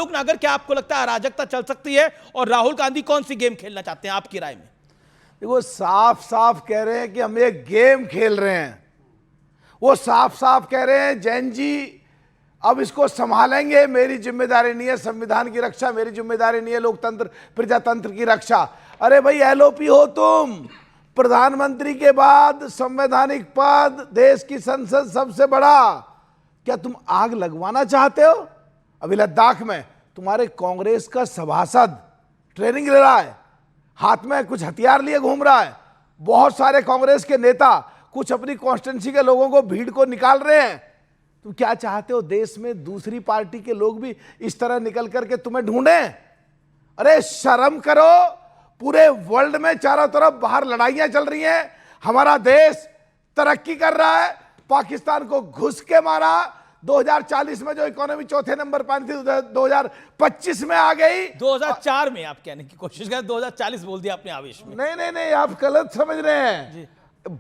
मलूक नागर, क्या आपको लगता है अराजकता चल सकती है और राहुल गांधी कौन सी गेम खेलना चाहते हैं आपकी राय में? वो साफ साफ कह रहे हैं कि हम एक गेम खेल रहे हैं। वो साफ साफ कह रहे हैं जैन जी अब इसको संभालेंगे, मेरी जिम्मेदारी नहीं है संविधान की रक्षा, मेरी जिम्मेदारी नहीं है लोकतंत्र प्रजातंत्र की रक्षा। अरे भाई एलओपी हो तुम, प्रधानमंत्री के बाद संवैधानिक पद, देश की संसद सबसे बड़ा, क्या तुम आग लगवाना चाहते हो? अभी लद्दाख में तुम्हारे कांग्रेस का सभासद ट्रेनिंग ले रहा है, हाथ में कुछ हथियार लिए घूम रहा है। बहुत सारे कांग्रेस के नेता कुछ अपनी कॉन्स्टिट्यूंसी के लोगों को, भीड़ को निकाल रहे हैं। तुम क्या चाहते हो देश में दूसरी पार्टी के लोग भी इस तरह निकल करके तुम्हें ढूंढें? अरे शर्म करो। पूरे वर्ल्ड में चारों तरफ बाहर लड़ाइयां चल रही हैं, हमारा देश तरक्की कर रहा है। पाकिस्तान को घुस के मारा, 2040 में जो इकोनॉमी चौथे नंबर पर थी 2025 में आ गई। 2004 में आप कहने की कोशिश करें, 2040 बोल दिया आपने आवेश में। नहीं नहीं नहीं, आप गलत समझ रहे हैं।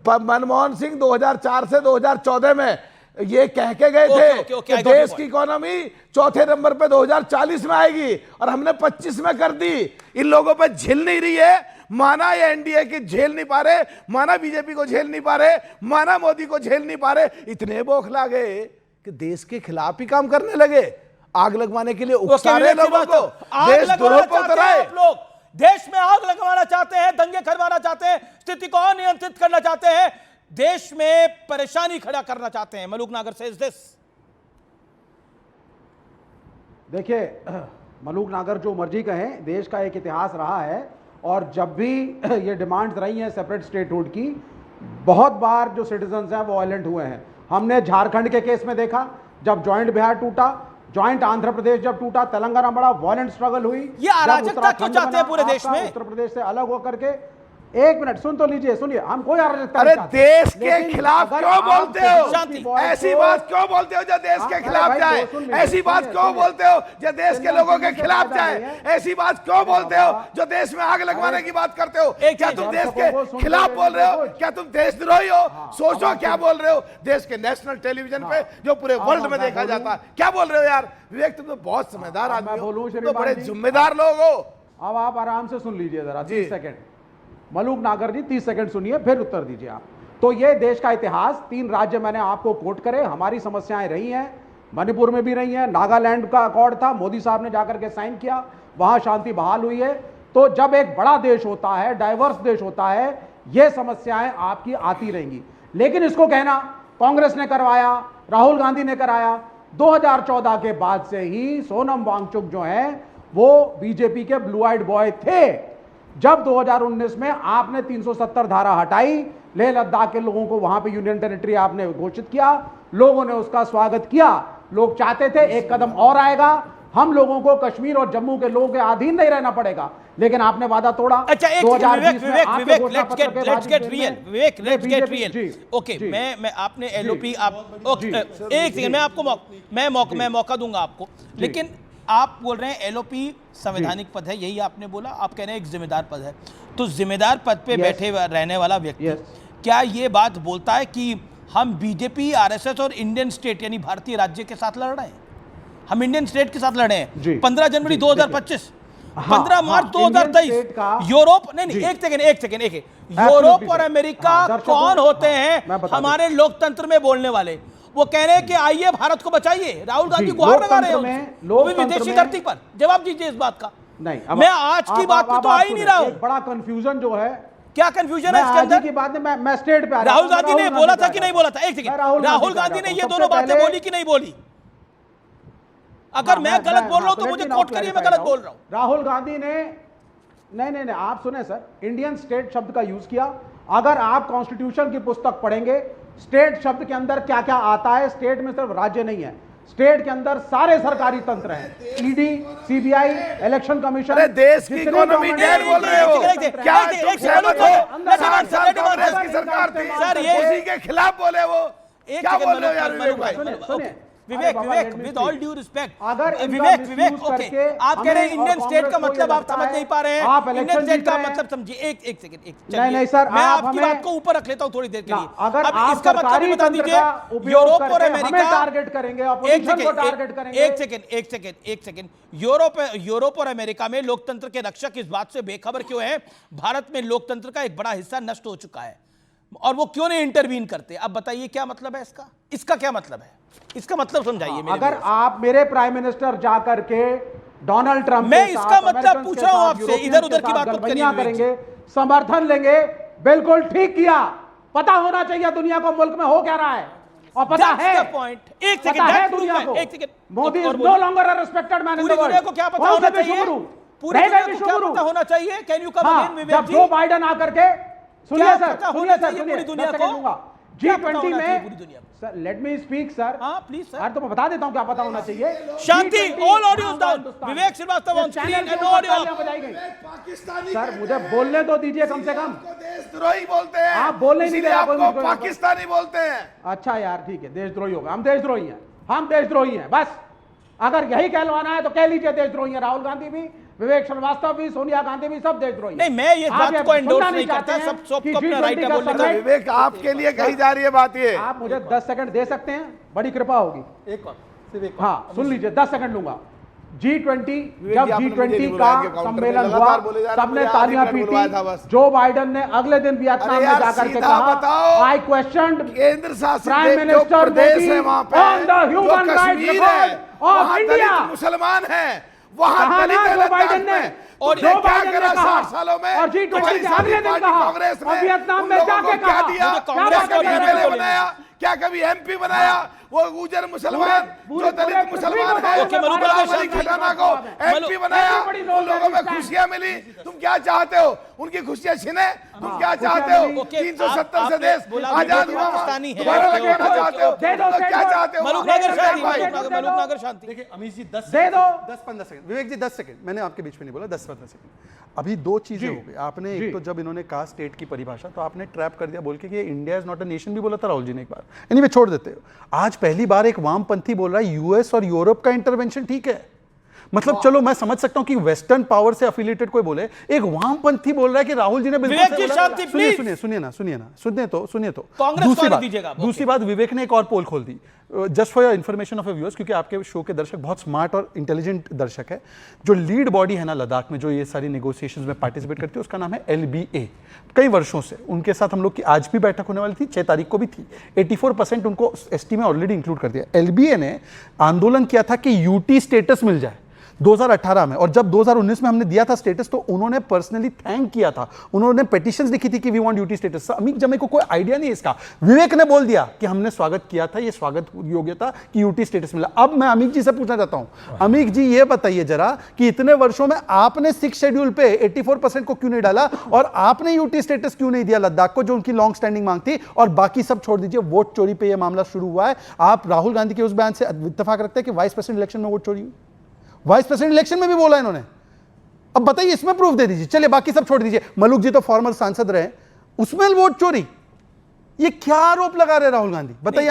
मनमोहन सिंह 2004 से 2014 में ये कह के गए थे कि देश की इकोनॉमी चौथे नंबर पे 2040 में आएगी और हमने 25 में कर दी। इन लोगों पे झेल नहीं रही है, माना ये एनडीए की झेल नहीं पा रहे, माना बीजेपी को झेल नहीं पा रहे, माना मोदी को झेल नहीं पा रहे। इतने बौखला गए कि देश के खिलाफ ही काम करने लगे, आग लगवाने के लिए उकसा रहे लोगों को। देश दुरों पर उतरा है। आप लोग देश में आग लगवाना चाहते हैं, दंगे करवाना चाहते हैं, स्थिति को अनियंत्रित करना चाहते हैं, देश में परेशानी खड़ा करना चाहते हैं। मलूक नागर सेज दिस। देखिए मलूक नागर जो मर्जी कहें, देश का एक इतिहास रहा है और जब भी ये डिमांड्स रही हैं सेपरेट स्टेटहुड की, बहुत बार जो सिटीजन्स हैं वो वायलेंट हुए हैं। हमने झारखंड के केस में देखा, जब जॉइंट बिहार टूटा, जॉइंट आंध्र प्रदेश जब टूटा, तेलंगाना बड़ा वायलेंट स्ट्रगल हुई। ये अराजकता क्यों चाहते हैं पूरे देश में? उत्तर प्रदेश से अलग होकर के, एक मिनट सुन तो लीजिए, सुनिए, हम कोई अराजकता अरे देश के खिलाफ क्यों बोलते हो? शांति। ऐसी बात क्यों बोलते हो जो देश के खिलाफ जाए? ऐसी बात क्यों बोलते हो जो देश के लोगों के खिलाफ जाए? ऐसी बात क्यों बोलते हो जो देश में आग लगवाने की बात करते हो? क्या तुम देश के खिलाफ बोल रहे हो? क्या तुम देशद्रोही हो? सोचो क्या बोल रहे हो। देश के नेशनल टेलीविजन पे जो पूरे वर्ल्ड में देखा जाता है, क्या बोल रहे हो यार? विवेक, तुम तो बहुत समझदार आदमी हो, तुम तो बड़े जिम्मेदार लोग हो। अब आप आराम से सुन लीजिए जरा 30 सेकंड। मलूक नागर जी 30 सेकंड सुनिए, फिर उत्तर दीजिए आप। तो ये देश का इतिहास, 3 राज्य मैंने आपको कोट करे, हमारी समस्याएं रही हैं, मणिपुर में भी रही हैं। नागालैंड का अकॉर्ड था, मोदी साहब ने जाकर के साइन किया, वहां शांति बहाल हुई है। तो जब एक बड़ा देश होता है, डाइवर्स देश होता है, ये समस्याएं आपकी आती रहेंगी। लेकिन इसको कहना कांग्रेस ने करवाया, राहुल गांधी ने कराया, 2014 के बाद से ही सोनम वांगचुक जो है वो बीजेपी के ब्लू आइड बॉय थे। जब 2019 में आपने 370 धारा हटाई, लेह लद्दाख के लोगों को वहां पे यूनियन टेरिटरी आपने घोषित किया, लोगों ने उसका स्वागत किया। लोग चाहते थे एक कदम और आएगा, हम लोगों को कश्मीर और जम्मू के लोगों के अधीन नहीं रहना पड़ेगा, लेकिन आपने वादा तोड़ा। अच्छा, एक लेट्स गेट रियल। ओके, मैं आपने एलओपी आप ओके, एक सेकंड, मैं मौका दूंगा आपको, लेकिन आप बोल रहे हैं एलओपी संवैधानिक पद है, यही आपने बोला, आप कह रहे हैं एक जिम्मेदार पद है। तो जिम्मेदार पद पे बैठे रहने वाला व्यक्ति क्या ये बात बोलता है कि हम बीजेपी, आरएसएस और इंडियन स्टेट यानी भारतीय राज्य के साथ लड़ रहे हैं, हम इंडियन स्टेट के साथ लड़े हैं? 15 जनवरी 2025, 15 मार्च 2023 यूरोप, नहीं एक सेकंड, यूरोप और अमेरिका कौन होते हैं हमारे लोकतंत्र में बोलने वाले? वो कह रहे हैं कि आइए भारत को बचाइए, राहुल गांधी गुहार लगा रहे हैं लोग विदेशी धरती पर। जवाब दीजिए इस बात का। नहीं, मैं आज की बात पे तो आ ही नहीं रहा हूं। बड़ा कंफ्यूजन जो है, क्या कंफ्यूजन है इसके अंदर की बात में? मैं स्टेट पे राहुल गांधी ने बोला था कि नहीं बोला था? एक सेकंड, राहुल गांधी ने ये दोनों बातें बोली कि नहीं बोली? अगर मैं गलत बोल रहा हूं तो मुझे कोट करिए, मैं गलत बोल रहा हूं। राहुल गांधी ने नहीं, आप सुने सर, इंडियन स्टेट शब्द का यूज किया। अगर आप कॉन्स्टिट्यूशन की पुस्तक पढ़ेंगे, स्टेट शब्द के अंदर क्या क्या आता है, स्टेट में सिर्फ राज्य नहीं है, स्टेट के अंदर सारे सरकारी तंत्र हैं, ईडी, सीबीआई, इलेक्शन कमीशन। अरे देश की इकोनॉमी डेड बोल रहे हो क्या? सरकार थी सर, ये उसी के खिलाफ बोले वो, क्या बोल रहे हो यार? विवेक बाबा, विवेक let me with speak. All due respect अगर इनका विवेक misuse विवेक ओके करके आप कह रहे हैं हमें इंडियन और स्टेट का कांग्रेस को मतलब ये आप लगता समझ है, नहीं पा रहे हैं आप इंडियन इलेक्शन स्टेट जीत का रहे हैं। मतलब समझिए एक सेकंड नहीं, सर, मैं आप आपकी हमें- बात को ऊपर रख लेता हूं थोड़ी देर के ना, लिए अगर अब आप इसका मतलब सरकारी ये बता तंत्र दीजिए का उपयोग यूरोप और करके अमेरिका हमें टारगेट करेंगे, ऑपोजिशन को टारगेट करेंगे। एक सेकंड यूरोप और अमेरिका में लोकतंत्र के रक्षक इस बात से बेखबर क्यों हैं भारत में लोकतंत्र का एक बड़ा हिस्सा नष्ट हो चुका है और वो क्यों नहीं इंटरवीन करते अब बताइए क्या मतलब है इसका क्या मतलब है इसका मतलब समझाइए मेरे अगर लिए। आप मेरे प्राइम मिनिस्टर जाकर के डोनाल्ड ट्रंप मैं के इसका साथ, मतलब अमेरिकन्स पूछ के रहा हूं साथ, आपसे, यूरोपियंस इधर-उधर के की साथ बात मत करिए गलबैया विवेक करेंगे, समर्थन लेंगे, बिल्कुल ठीक किया। पता होना चाहिए दुनिया को मुल्क में हो क्या रहा है, और पता That's है the point. एक पता सेकंड, है that's दुनिया proof को। है। एक सेकंड। मोदी और इज बोलिए। No longer a respected man in the पूरी वर्ल्ड। दुनिया को क्या पता होना चाहिए पूरी दुनिया को क्या पता होना चाहिए कैन यू कम अगेन विवेक जब जी जो बाइडन आकर के सुनिए क्या सर, पता सुनिए होना सर, चाहिए सुनिए, पूरी दुनिया 10 सेकंड को? दूंगा। क्या पता G20 होना चाहिए में पूरी दुनिया को? Sir let me speak sir. हाँ प्लीज सर यार तो मैं बता देता हूं क्या पता होना चाहिए। शांति G20 all audios down Hindustan. Vivek Srivastava on इस स्क्रीन चैनल के एंड ऊपर ऑडियो तालियां बजाई गई। पाकिस्तानी सर मुझे बोलने तो दीजिए कम से कम। देशद्रोही बोलते हैं, आप बोलने ही नहीं इसीलिए दे रहा कोई आपको मुझको। पाकिस्तानी बोलते हैं। अच्छा यार ठीक है, देशद्रोही होगा, हम देशद्रोही हैं, हम देशद्रोही हैं बस। अगर यही कहलवाना है तो कह लीजिए देशद्रोही है। राहुल गांधी भी, विवेक श्रीवास्तव भी, सोनिया गांधी भी, सब देशद्रोही हैं। नहीं मैं ये आप बात ये को सुनना एंडोर्स नहीं चाहते करता हैं सब कि सबको अपना G20 राइट है का बोलने का summit- विवेक आपके लिए कही जा रही है बात ये। आप मुझे 10 सेकंड दे सकते हैं, बड़ी कृपा होगी। एक बात सिर्फ एक हाँ सुन लीजिए, 10 सेकंड लूंगा। G20 जी, जब आपने मुझे नहीं G20 बुलाया का कि काउंटर में सम्मेलन हुआ, लगातार बोले जा रहे हैं, सबने मुझे तालियां आधी मिनट बुलवाया था पीटी। बस। जो बाइडन ने अगले दिन वियतनाम अरे में यार, जाकर के सीधा कहा, बताओ। आई क्वेश्चन केंद्र शासित प्राइम जो मिनिस्टर प्रदेश मोदी है वहां पे ऑन द जो ह्यूमन राइट्स कश्मीर है रिकॉर्ड ऑफ वहां इंडिया। दलित मुसलमान है वहां कहा दलित ना है जो लद्दाख बाइडन ने, में। और तुमने जो क्या बाइडन ने करा कहा, 60 सालों में और G20 तुम्हारी के सारी अगले दिन पार्टी कहा, कांग्रेस और ने वियतनाम उन में लोगों जाके को क्या कहा, दिया? मुझे क्या कांग्रेस कभी का एमएलए बोलिए। बनाया? क्या कभी एमपी बनाया? वो गुजर मुसलमान पूरे जो दलित मुसलमान है ओके, मलूक नागर रावली शांति। खटाना को एमपी बनाया। उन लोगों में खुशियां मिली। तुम क्या चाहते हो? उनकी खुशियां छीने? तुम क्या चाहते हो? ओके, 370 से आपने देश बोला आजाद विवेक हुआ पाकिस्तानी है। दोबारा ओके, लगाना ओके, चाहते हो? दे दो, तो दे क्या दो। चाहते हो? मलूक नागर शांति भाई, मलूक नागर शांति देखिए अमीश जी 10 दे दो। 10-15 सेकंड विवेक जी 10 सेकंड मैंने आपके बीच में नहीं बोला 10-15 सेकंड। अभी दो चीजें जी, हो गई आपने जी। एक तो जब इन्होंने कहा स्टेट की परिभाषा तो आपने ट्रैप कर दिया बोल के कि India is not a nation भी बोला था राहुल जी ने एक बार। एनीवे छोड़ देते हो। आज पहली बार एक वामपंथी बोल रहा है यूएस और यूरोप का इंटरवेंशन ठीक है। मतलब चलो मैं समझ सकता हूं कि वेस्टर्न पावर से एफिलिएटेड कोई बोले, एक वामपंथी बोल रहा है कि राहुल जी ने बिल्कुल विवेक सही जी, बोला। शांति, सुनिए please। सुनिए सुनिए ना सुनिए तो कांग्रेस को आने दीजिएगा आप, दूसरी बात विवेक ने एक और पोल खोल दी just for your information of viewers, क्योंकि आपके शो के दर्शक बहुत स्मार्ट और इंटेलिजेंट दर्शक है। जो लीड बॉडी है ना लद्दाख में जो ये सारी नेगोशिएशंस में पार्टिसिपेट करती है उसका नाम है LBA। कई वर्षों से उनके साथ हम लोग की आज भी बैठक होने वाली थी, 6 तारीख को भी थी। 84% उनको ST में ऑलरेडी इंक्लूड कर दिया। LBA ने आंदोलन किया था कि UT स्टेटस मिल जाए 2018 में, और जब 2019 में हमने दिया था स्टेटस तो उन्होंने पर्सनली थैंक किया था। उन्होंने पिटीशंस लिखी थी कि we want UT status. Amit जमे को कोई आइडिया नहीं है इसका। विवेक ने बोल दिया कि हमने स्वागत किया था, ये स्वागत योग्य था कि यूटी स्टेटस मिला। अब मैं अमित जी से पूछना चाहता हूं, अमित जी ये बताइए जरा कि इतने वर्षों में आपने 6 शेड्यूल पे 84% को क्यों नहीं डाला और आपने यूटी स्टेटस क्यों नहीं दिया लद्दाख को जो उनकी लॉन्ग स्टैंडिंग मांग थी, और बाकी सब छोड़ दीजिए। वोट चोरी पे ये मामला शुरू हुआ है। आप राहुल गांधी के उस बयान से इत्तेफाक रखते हैं कि वाइस प्रेसिडेंट इलेक्शन में वोट चोरी हुई? वाइस प्रेसिडेंट इलेक्शन में भी बोला इन्होंने। अब बताइए इसमें प्रूफ दे दीजिए। चलिए बाकी सब छोड़ दीजिए, मलूक जी तो फॉर्मर सांसद रहे, उसमें वोट चोरी, ये क्या आरोप लगा रहे राहुल गांधी बताइए।